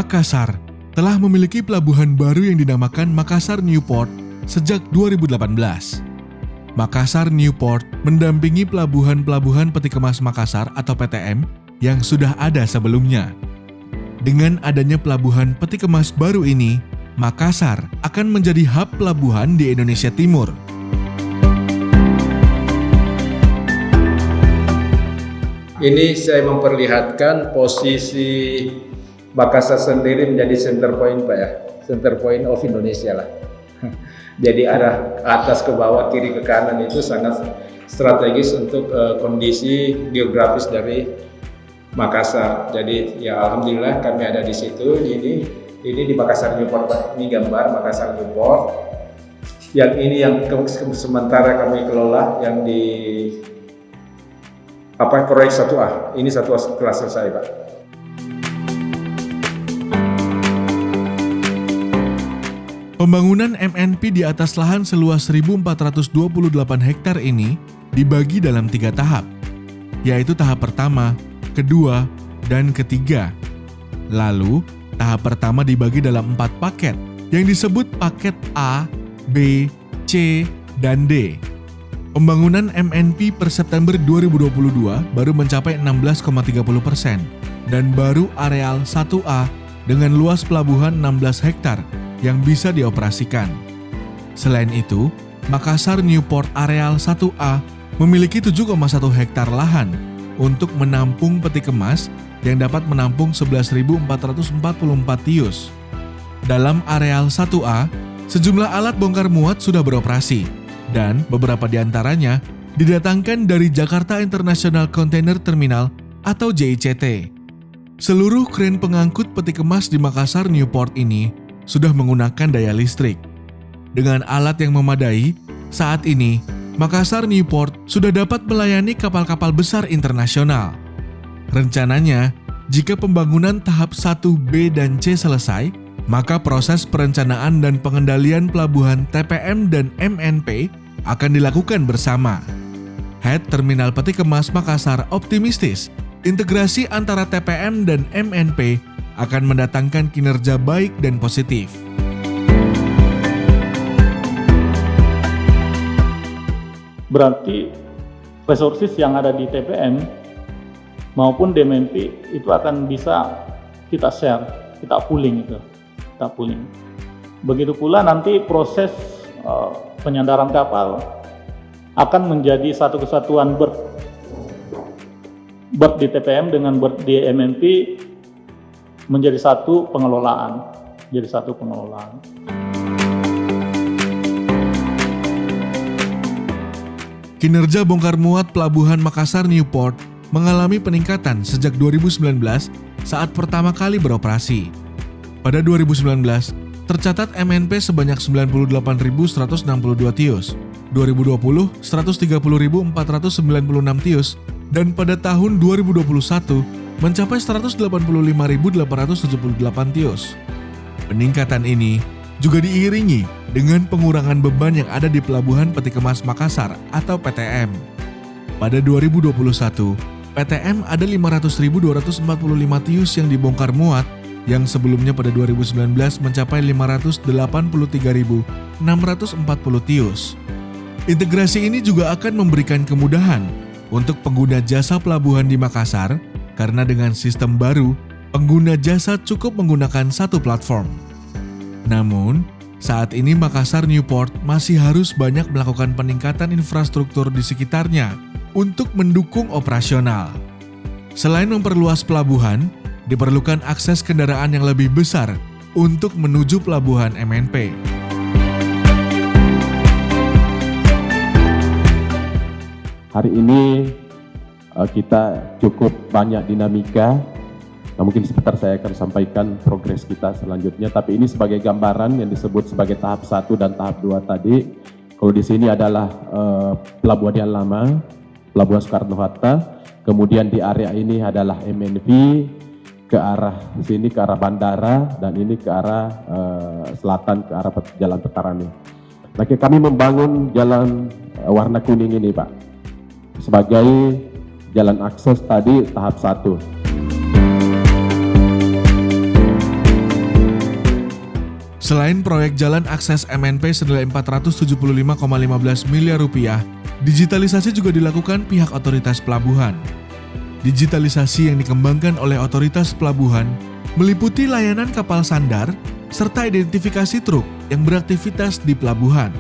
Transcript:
Makassar telah memiliki pelabuhan baru yang dinamakan Makassar Newport sejak 2018. Makassar Newport mendampingi pelabuhan-pelabuhan peti kemas Makassar atau PTM yang sudah ada sebelumnya. Dengan adanya pelabuhan peti kemas baru ini, Makassar akan menjadi hub pelabuhan di Indonesia Timur. Ini saya memperlihatkan posisi Makassar sendiri menjadi center point Pak ya, center point of Indonesia lah. Jadi arah atas ke bawah, kiri ke kanan itu sangat strategis untuk kondisi geografis dari Makassar. Jadi ya alhamdulillah kami ada di situ. Ini di Makassar Newport Pak. Ini gambar Makassar Newport. Yang ini yang sementara kami kelola yang di proyek 1A. Ini 1A setelah selesai Pak. Pembangunan MNP di atas lahan seluas 1.428 hektar ini dibagi dalam 3 tahap, yaitu tahap pertama, kedua, dan ketiga. Lalu, tahap pertama dibagi dalam 4 paket yang disebut paket A, B, C, dan D. Pembangunan MNP per September 2022 baru mencapai 16,30% dan baru areal 1A dengan luas pelabuhan 16 hektar yang bisa dioperasikan. Selain itu, Makassar Newport areal 1A memiliki 7,1 hektar lahan untuk menampung peti kemas yang dapat menampung 11.444 TEU. Dalam areal 1A, sejumlah alat bongkar muat sudah beroperasi dan beberapa di antaranya didatangkan dari Jakarta International Container Terminal atau JICT. Seluruh kren pengangkut peti kemas di Makassar Newport ini sudah menggunakan daya listrik. Dengan alat yang memadai, saat ini Makassar Newport sudah dapat melayani kapal-kapal besar internasional. Rencananya, jika pembangunan tahap 1B dan C selesai, maka proses perencanaan dan pengendalian pelabuhan TPM dan MNP akan dilakukan bersama. Head Terminal Peti Kemas Makassar optimistis integrasi antara TPM dan MNP akan mendatangkan kinerja baik dan positif. Berarti resources yang ada di TPM maupun DMNP itu akan bisa kita share, kita pooling. Begitu pula nanti proses penyandaran kapal akan menjadi satu kesatuan berth di TPM dengan berth di MNP menjadi satu pengelolaan. Kinerja bongkar muat pelabuhan Makassar Newport mengalami peningkatan sejak 2019 saat pertama kali beroperasi. Pada 2019, tercatat MNP sebanyak 98.162 TEU, 2020 130.496 TEU, dan pada tahun 2021 mencapai 185.878 TEU. Peningkatan ini juga diiringi dengan pengurangan beban yang ada di Pelabuhan Peti Kemas Makassar atau PTM. Pada 2021, PTM ada 500.245 TEU yang dibongkar muat, yang sebelumnya pada 2019 mencapai 583.640 TEU. Integrasi ini juga akan memberikan kemudahan untuk pengguna jasa pelabuhan di Makassar, karena dengan sistem baru, pengguna jasa cukup menggunakan satu platform. Namun, saat ini Makassar Newport masih harus banyak melakukan peningkatan infrastruktur di sekitarnya untuk mendukung operasional. Selain memperluas pelabuhan, diperlukan akses kendaraan yang lebih besar untuk menuju pelabuhan MNP. Hari ini kita cukup banyak dinamika. Nah, mungkin sebentar saya akan sampaikan progres kita selanjutnya, tapi ini sebagai gambaran yang disebut sebagai tahap 1 dan tahap 2 tadi. Kalau di sini adalah pelabuhan yang lama, Pelabuhan Soekarno-Hatta, kemudian di area ini adalah MNP, ke arah sini ke arah bandara, dan ini ke arah selatan ke arah jalan Petarani. Nah, kami membangun jalan warna kuning ini Pak, sebagai jalan akses tadi tahap 1. Selain proyek jalan akses MNP senilai 475,15 miliar rupiah, digitalisasi juga dilakukan pihak otoritas pelabuhan. Digitalisasi yang dikembangkan oleh otoritas pelabuhan meliputi layanan kapal sandar serta identifikasi truk yang beraktivitas di pelabuhan.